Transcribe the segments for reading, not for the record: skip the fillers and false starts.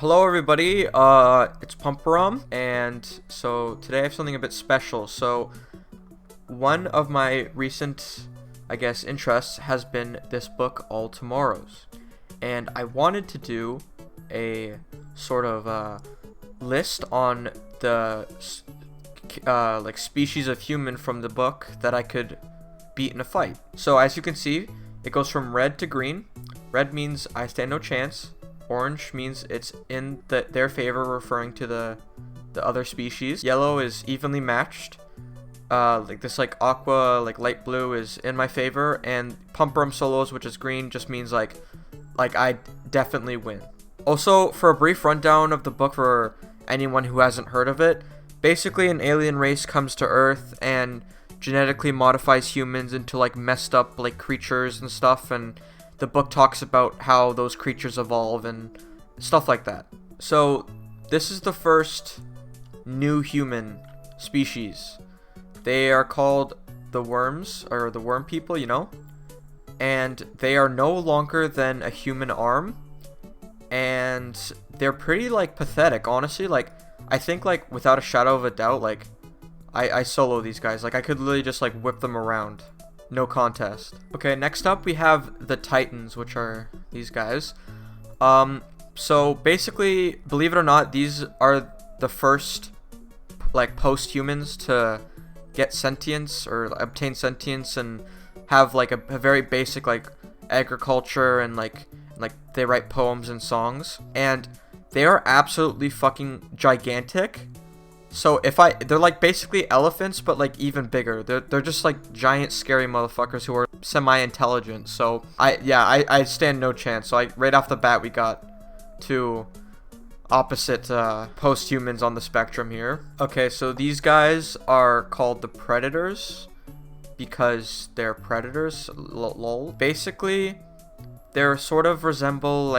Hello everybody, it's Pumperum, and so today I have something a bit special. So one of my recent, interests has been this book, All Tomorrows, and I wanted to do a sort of list on the species of human from the book that I could beat in a fight. So as you can see, it goes from red to green. Red means I stand no chance. Orange means it's in their favor, referring to the other species. Yellow is evenly matched. Aqua, light blue is in my favor. And Pumperum Solos, which is green, just means like I definitely win. Also, for a brief rundown of the book for anyone who hasn't heard of it, basically an alien race comes to Earth and genetically modifies humans into messed up creatures and stuff, and the book talks about how those creatures evolve and stuff like that. So this is the first new human species. They are called the worms, or the worm people, and they are no longer than a human arm, and they're pretty pathetic, honestly. I think without a shadow of a doubt, I solo these guys. I could literally just whip them around. No contest. Okay, next up we have the Titans, which are these guys. So basically, believe it or not, these are the first post-humans to get sentience or obtain sentience and have a very basic agriculture, and they write poems and songs, and they are absolutely fucking gigantic. So they're basically elephants, but even bigger. They're just giant scary motherfuckers who are semi-intelligent. So I stand no chance. So right off the bat we got two opposite post-humans on the spectrum here. Okay, so these guys are called the Predators because they're predators. Lol. Basically, they're sort of resemble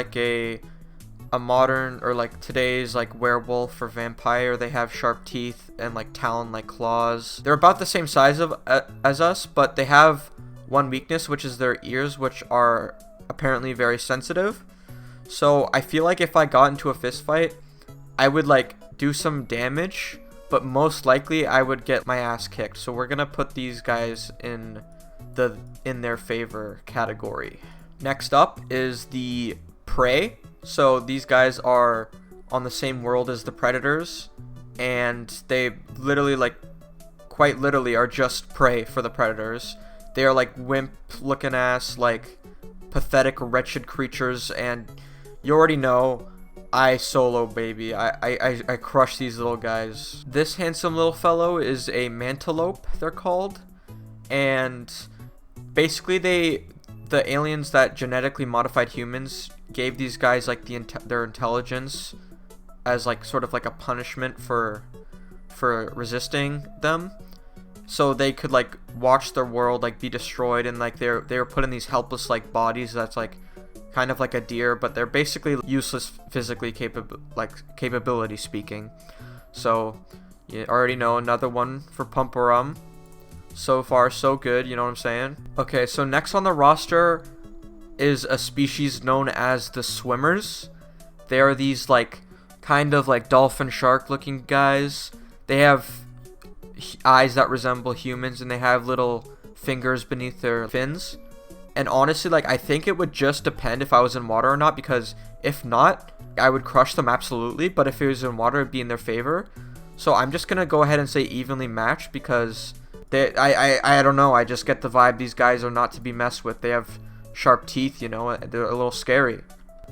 a modern or today's werewolf or vampire. They have sharp teeth and talon claws. They're about the same size as us, but they have one weakness, which is their ears, which are apparently very sensitive. So I feel if I got into a fist fight, I would do some damage, but most likely I would get my ass kicked. So we're gonna put these guys in their favor category. Next up is the prey. So these guys are on the same world as the Predators, and they literally, quite literally, are just prey for the Predators. They are wimp looking ass, pathetic, wretched creatures, and you already know I solo, baby. I crush these little guys. This handsome little fellow is a Mantleope, they're called, and basically the aliens that genetically modified humans gave these guys their intelligence as sort of a punishment for resisting them, so they could watch their world be destroyed, and they were put in these helpless bodies that's kind of like a deer, but they're basically useless physically capability speaking. So you already know, another one for Pumperum. So far so good, you know what I'm saying? Okay, so next on the roster is a species known as the Swimmers. They are these kind of dolphin shark looking guys. They have eyes that resemble humans, and they have little fingers beneath their fins. And honestly, I think it would just depend if I was in water or not, because if not, I would crush them absolutely, but if it was in water, it'd be in their favor. So I'm just gonna go ahead and say evenly matched, because I don't know, I just get the vibe these guys are not to be messed with. They have sharp teeth, they're a little scary.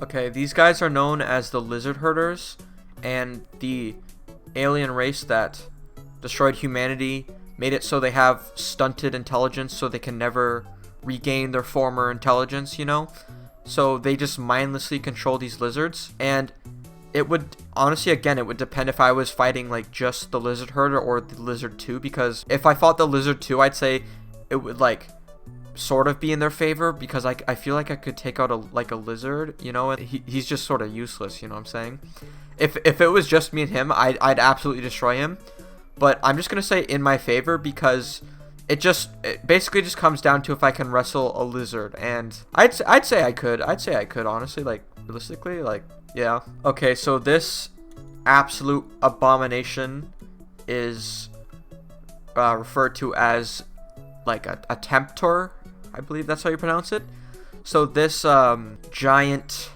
Okay, these guys are known as the lizard herders, and the alien race that destroyed humanity made it so they have stunted intelligence, so they can never regain their former intelligence, so they just mindlessly control these lizards. And it would honestly, again, it would depend if I was fighting just the lizard herder or the lizard 2, because if I fought the lizard 2, I'd say it would sort of be in their favor, because I feel I could take out a lizard, and he's just sort of useless, you know what I'm saying? If it was just me and him, I'd absolutely destroy him. But I'm just gonna say in my favor, because it basically just comes down to if I can wrestle a lizard, and I'd say I could. I'd say I could, honestly, like realistically, like yeah. Okay, so this absolute abomination is referred to as like a temptor. I believe that's how you pronounce it. So this giant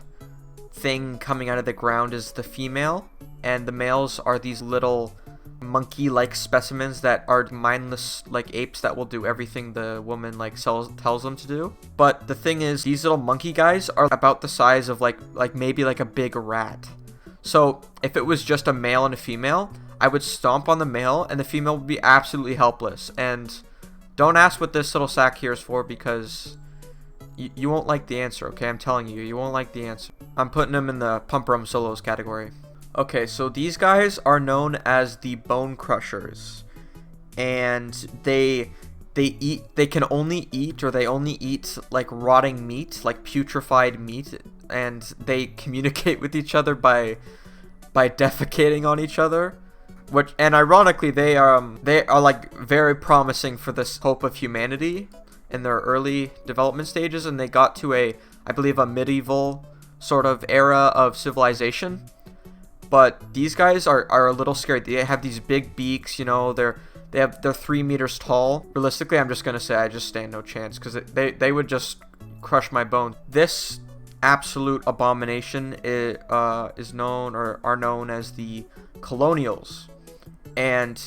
thing coming out of the ground is the female, and the males are these little monkey-like specimens that are mindless like apes that will do everything the woman like tells them to do. But the thing is, these little monkey guys are about the size of like maybe like a big rat. So if it was just a male and a female, I would stomp on the male and the female would be absolutely helpless. And don't ask what this little sack here is for, because you won't like the answer, okay? I'm telling you, you won't like the answer. I'm putting them in the pump rum solos category. Okay, so these guys are known as the bone crushers, and they can only eat, or they only eat like rotting meat, like putrefied meat, and they communicate with each other by defecating on each other. And ironically, they are like very promising for this hope of humanity in their early development stages, and they got to I believe a medieval sort of era of civilization. But these guys are a little scary. They have these big beaks, you know, they're 3 meters tall. Realistically, I'm just gonna say I just stand no chance, because they would just crush my bones. This absolute abomination is known, or are known as the colonials. And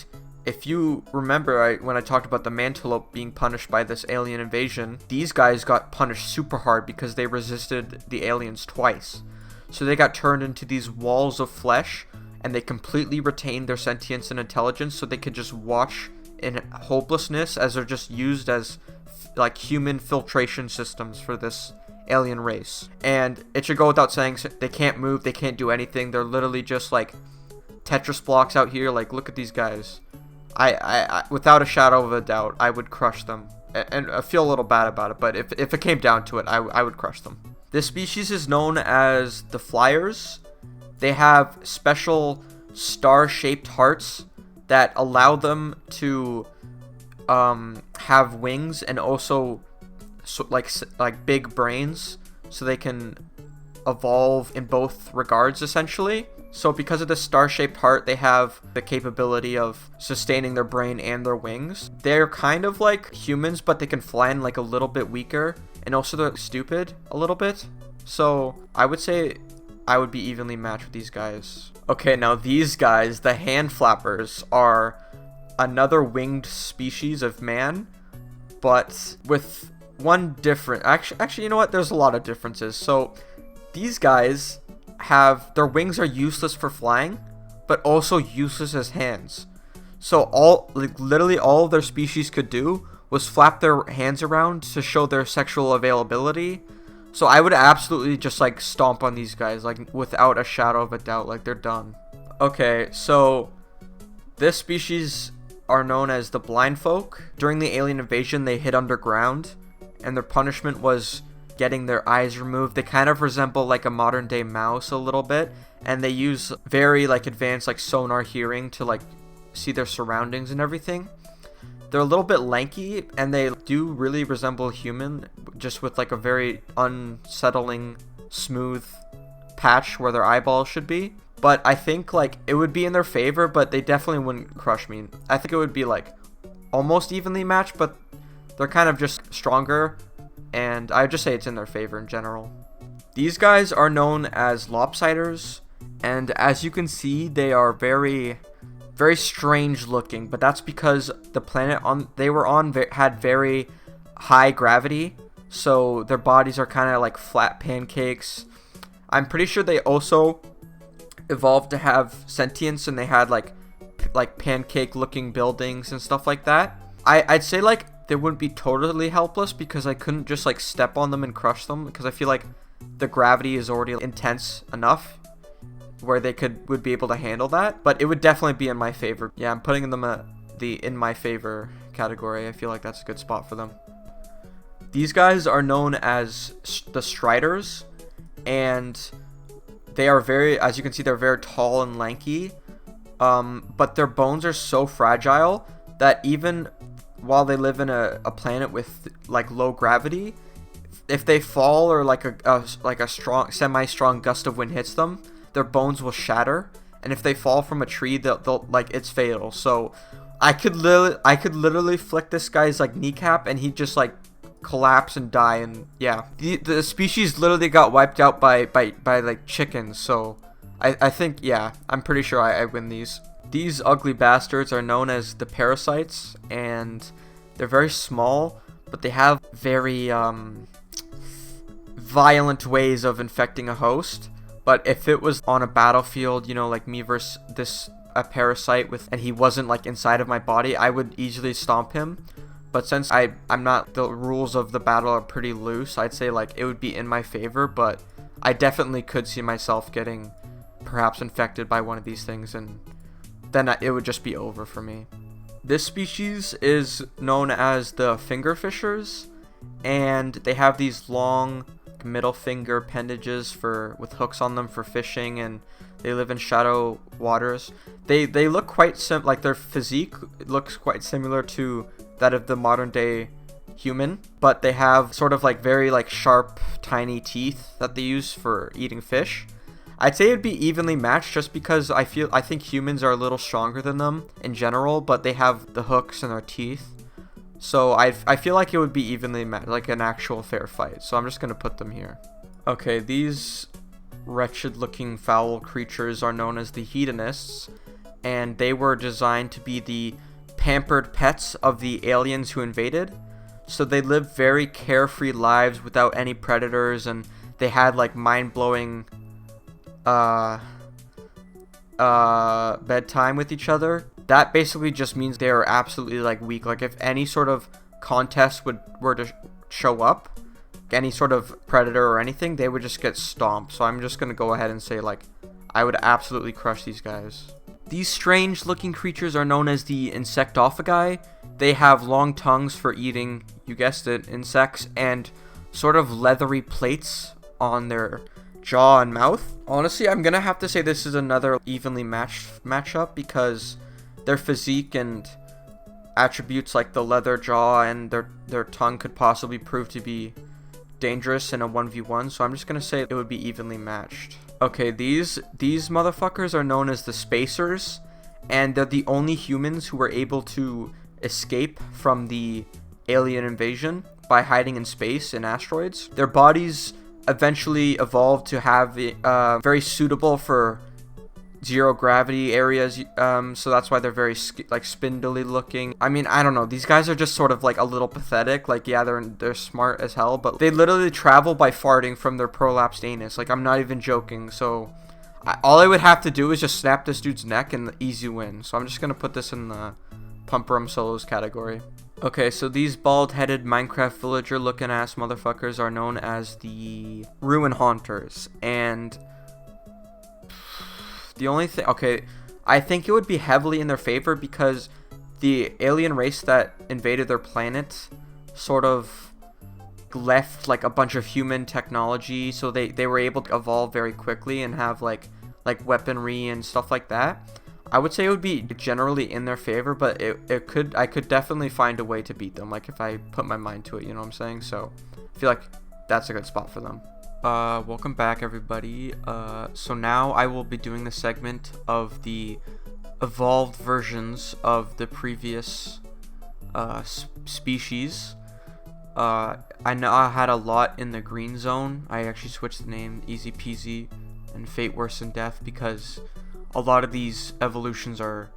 if you remember, when I talked about the Mantleope being punished by this alien invasion, these guys got punished super hard because they resisted the aliens twice. So they got turned into these walls of flesh, and they completely retained their sentience and intelligence, so they could just watch in hopelessness as they're just used as like human filtration systems for this alien race. And it should go without saying, they can't move, they can't do anything. They're literally just like Tetris blocks out here. Like, look at these guys. I without a shadow of a doubt, I would crush them. And I feel a little bad about it, but if it came down to it, I would crush them. This species is known as the flyers. They have special star-shaped hearts that allow them to have wings, and also like big brains, so they can evolve in both regards essentially. So because of this star-shaped heart, they have the capability of sustaining their brain and their wings. They're kind of like humans, but they can fly in like a little bit weaker, and also they're stupid a little bit. So I would say I would be evenly matched with these guys. Okay, now these guys, the hand flappers, are another winged species of man, but with one different. Actually, you know what? There's a lot of differences. So these guys have, their wings are useless for flying, but also useless as hands. So literally all of their species could do was flap their hands around to show their sexual availability. So I would absolutely just like stomp on these guys, like without a shadow of a doubt. Like, they're done. Okay, so this species are known as the blind folk. During the alien invasion, they hid underground, and their punishment was getting their eyes removed. They kind of resemble like a modern day mouse a little bit, and they use very like advanced like sonar hearing to like see their surroundings and everything. They're a little bit lanky, and they do really resemble a human, just with like a very unsettling smooth patch where their eyeballs should be. But I think like it would be in their favor, but they definitely wouldn't crush me. I think it would be like almost evenly matched, but they're kind of just stronger, and I would just say it's in their favor in general. These guys are known as Lopsiders, and as you can see, they are very strange looking, but that's because the planet they were on had very high gravity, so their bodies are kind of like flat pancakes. I'm pretty sure they also evolved to have sentience, and they had like pancake looking buildings and stuff like that. I'd say like they wouldn't be totally helpless, because I couldn't just like step on them and crush them, because I feel like the gravity is already intense enough where they would be able to handle that. But it would definitely be in my favor. Yeah, I'm putting them the in my favor category. I feel like that's a good spot for them. These guys are known as the Striders, and they are very, as you can see, they're very tall and lanky, but their bones are so fragile that even while they live in a planet with like low gravity, if they fall or like a strong semi-strong gust of wind hits them, their bones will shatter. And if they fall from a tree, they'll like, it's fatal. So I could literally flick this guy's like kneecap and he'd just like collapse and die. And yeah, the species literally got wiped out by like chickens. So I think, yeah, I'm pretty sure I win these. These ugly bastards are known as the Parasites, and they're very small, but they have very violent ways of infecting a host. But if it was on a battlefield, you know, like me versus a parasite and he wasn't like inside of my body, I would easily stomp him. But since I'm not, the rules of the battle are pretty loose, I'd say like it would be in my favor, but I definitely could see myself getting perhaps infected by one of these things, and then it would just be over for me. This species is known as the fingerfishers, and they have these long middle finger appendages with hooks on them for fishing, and they live in shallow waters. They look quite like their physique looks quite similar to that of the modern day human, but they have sort of like very like sharp tiny teeth that they use for eating fish. I'd say it'd be evenly matched just because I think humans are a little stronger than them in general, but they have the hooks in their teeth. So I feel like it would be evenly matched, like an actual fair fight. So I'm just going to put them here. Okay, these wretched looking foul creatures are known as the Hedonists, and they were designed to be the pampered pets of the aliens who invaded. So they lived very carefree lives without any predators, and they had like mind-blowing bedtime with each other. That basically just means they are absolutely like weak. Like if any sort of contest were to show up, any sort of predator or anything, they would just get stomped. So I'm just gonna go ahead and say like I would absolutely crush these guys. These strange looking creatures are known as the insectophagi. They have long tongues for eating, you guessed it, insects, and sort of leathery plates on their jaw and mouth. Honestly, I'm gonna have to say this is another evenly matched matchup because their physique and attributes like the leather jaw and their tongue could possibly prove to be dangerous in a 1v1, so I'm just gonna say it would be evenly matched. Okay, these motherfuckers are known as the Spacers, and they're the only humans who were able to escape from the alien invasion by hiding in space in asteroids. Their bodies eventually evolved to have very suitable for zero gravity areas, so that's why they're very like spindly looking. I mean, I don't know, these guys are just sort of like a little pathetic. Like, yeah, they're smart as hell, but they literally travel by farting from their prolapsed anus. Like, I'm not even joking. So all I would have to do is just snap this dude's neck and easy win. So I'm just gonna put this in the pump rum solos category. Okay, so these bald-headed Minecraft villager looking ass motherfuckers are known as the Ruin Haunters, and the only thing, okay, I think it would be heavily in their favor because the alien race that invaded their planet sort of left like a bunch of human technology, so they were able to evolve very quickly and have like weaponry and stuff like that. I would say it would be generally in their favor, but I could definitely find a way to beat them, like if I put my mind to it, you know what I'm saying? So I feel like that's a good spot for them. Welcome back, everybody. So now I will be doing the segment of the evolved versions of the previous species. I know I had a lot in the green zone. I actually switched the name Easy Peasy and Fate Worse Than Death because a lot of these evolutions are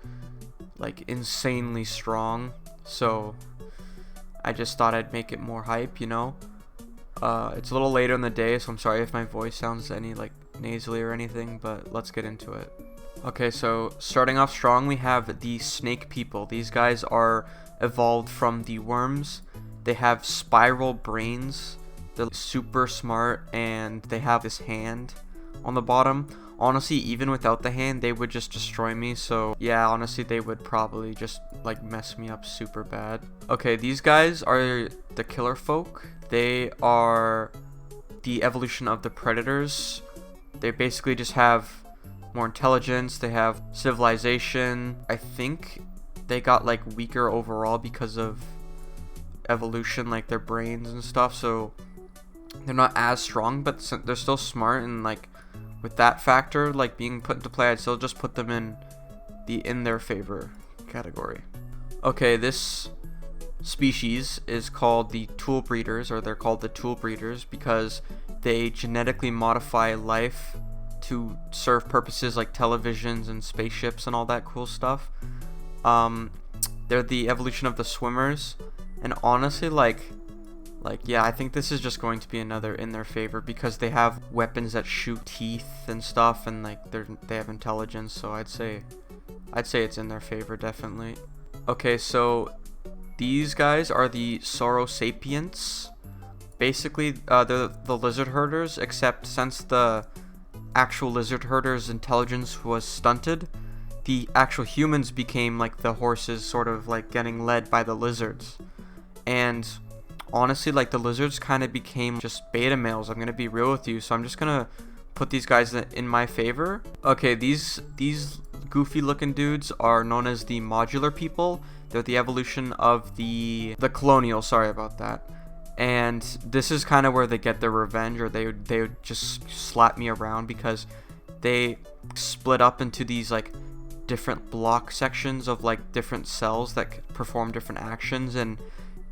like insanely strong. So I just thought I'd make it more hype, you know? It's a little later in the day, so I'm sorry if my voice sounds any like nasally or anything, but let's get into it. Okay, so starting off strong, we have the snake people. These guys are evolved from the worms. They have spiral brains. They're super smart, and they have this hand on the bottom. Honestly, even without the hand, they would just destroy me. So yeah, honestly, they would probably just like mess me up super bad. Okay, these guys are the killer folk. They are the evolution of the predators. They basically just have more intelligence. They have civilization. I think they got like weaker overall because of evolution, like their brains and stuff, so they're not as strong, but they're still smart, and like with that factor like being put into play, I'd still just put them in their favor category. Okay, this species is called the ToolBreeders, or they're called the ToolBreeders because they genetically modify life to serve purposes like televisions and spaceships and all that cool stuff. They're the evolution of the swimmers, and honestly, yeah, I think this is just going to be another in their favor because they have weapons that shoot teeth and stuff, and like they have intelligence, so I'd say it's in their favor, definitely. Okay, so these guys are the Sapiens. Basically, they're the lizard herders, except since the actual lizard herders' intelligence was stunted, the actual humans became like the horses, sort of like getting led by the lizards. And honestly, like the lizards kind of became just beta males. I'm gonna be real with you, so I'm just gonna put these guys in my favor. Okay, these goofy looking dudes are known as the Modular People. They're the evolution of the colonial, sorry about that. And this is kind of where they get their revenge, or they would just slap me around because they split up into these like different block sections of like different cells that perform different actions, and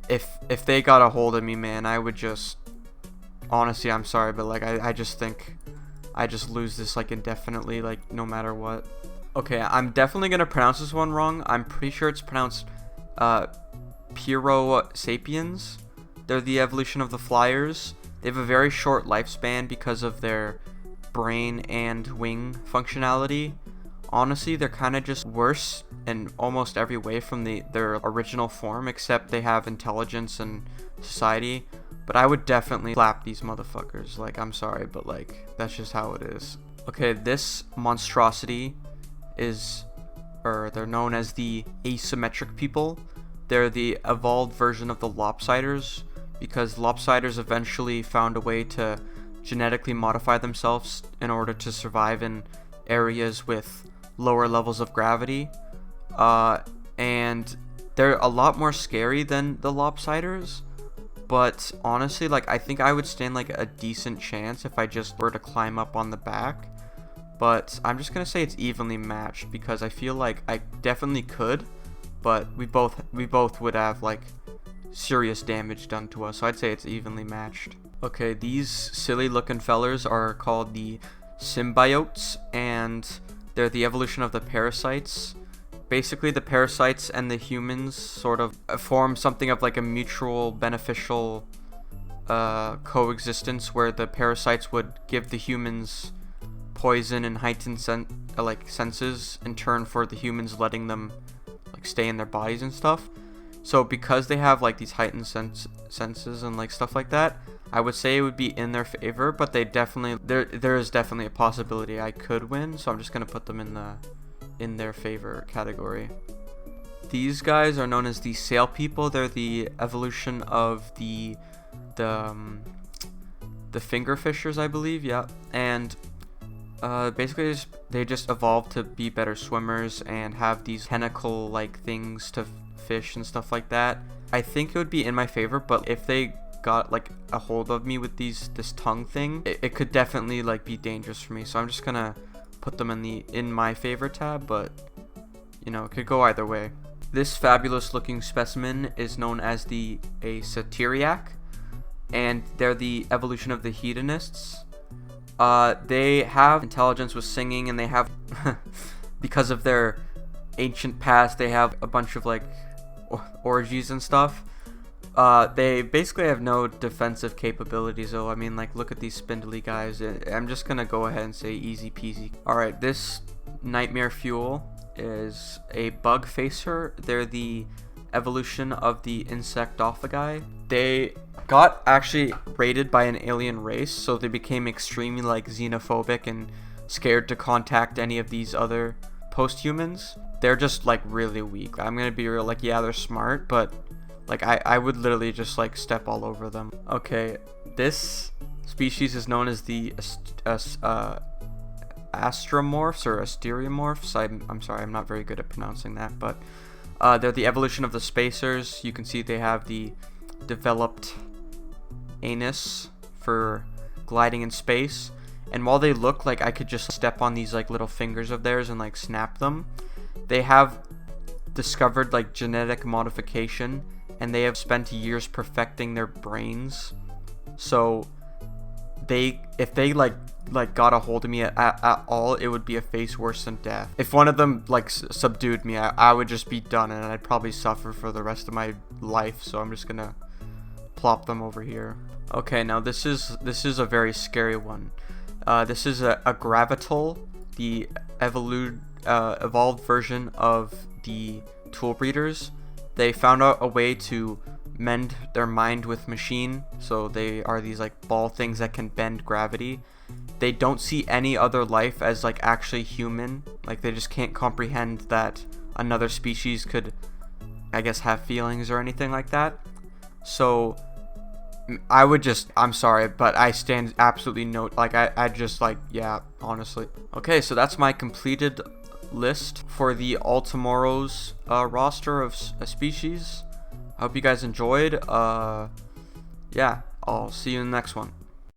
if they got a hold of me, man, I would just, honestly, I'm sorry, but like I just think I just lose this like indefinitely, like no matter what. Okay, I'm definitely gonna pronounce this one wrong. I'm pretty sure it's pronounced Sapiens. They're the evolution of the flyers. They have a very short lifespan because of their brain and wing functionality. Honestly, they're kind of just worse in almost every way from their original form, except they have intelligence and society. But I would definitely slap these motherfuckers. Like, I'm sorry, but like that's just how it is. Okay, this monstrosity they're known as the Asymmetric People. They're the evolved version of the Lopsiders, because Lopsiders eventually found a way to genetically modify themselves in order to survive in areas with lower levels of gravity, and they're a lot more scary than the Lopsiders, but honestly, like I think I would stand like a decent chance if I just were to climb up on the back. But I'm just gonna say it's evenly matched because I feel like I definitely could, but we both would have like serious damage done to us, so I'd say it's evenly matched. Okay, these silly looking fellers are called the Symbiotes, and they're the evolution of the Parasites. Basically, the Parasites and the humans sort of form something of like a mutual beneficial coexistence, where the Parasites would give the humans poison and heightened senses in turn for the humans letting them like stay in their bodies and stuff. So because they have like these heightened senses and like stuff like that, I would say it would be in their favor, but there is definitely a possibility I could win, so I'm just gonna put them in their favor category. These guys are known as the Sail People. They're the evolution of the fingerfishers, I believe. Yeah, and basically they just evolved to be better swimmers and have these tentacle like things to fish and stuff like that. I think it would be in my favor, but if they got like a hold of me with this tongue thing, it could definitely like be dangerous for me, so I'm just gonna put them in my favor tab, but you know, it could go either way. This fabulous looking specimen is known as a Ceteriac, and they're the evolution of the Hedonists. They have intelligence with singing, and they have because of their ancient past, they have a bunch of like orgies and stuff. They basically have no defensive capabilities, though. I mean, like, look at these spindly guys. I'm just gonna go ahead and say easy peasy. Alright, this nightmare fuel is a bug facer. They're the evolution of the insectophagi. They got actually raided by an alien race, so they became extremely like xenophobic and scared to contact any of these other post-humans. They're just like really weak. I'm gonna be real, like, yeah, they're smart, but like I would literally just like step all over them. Okay, this species is known as the Astromorphs or Esteriomorphs. I'm sorry, I'm not very good at pronouncing that, but they're the evolution of the spacers. You can see they have the developed anus for gliding in space. And while they look like I could just step on these like little fingers of theirs and like snap them, they have discovered like genetic modification, and they have spent years perfecting their brains. So if they like got a hold of me at all, it would be a face worse than death. If one of them like subdued me, I would just be done, and I'd probably suffer for the rest of my life. So I'm just gonna plop them over here. Okay, now this is a very scary one. This is a Gravitol, the evolved version of the ToolBreeders. They found out a way to mend their mind with machine, so they are these like ball things that can bend gravity. They don't see any other life as like actually human. Like they just can't comprehend that another species could, I guess, have feelings or anything like that. So I'm sorry, but I stand absolutely no, like I just like, yeah, honestly. Okay, so that's my completed list for the All Tomorrow's roster of species. I hope you guys enjoyed. Yeah, I'll see you in the next one.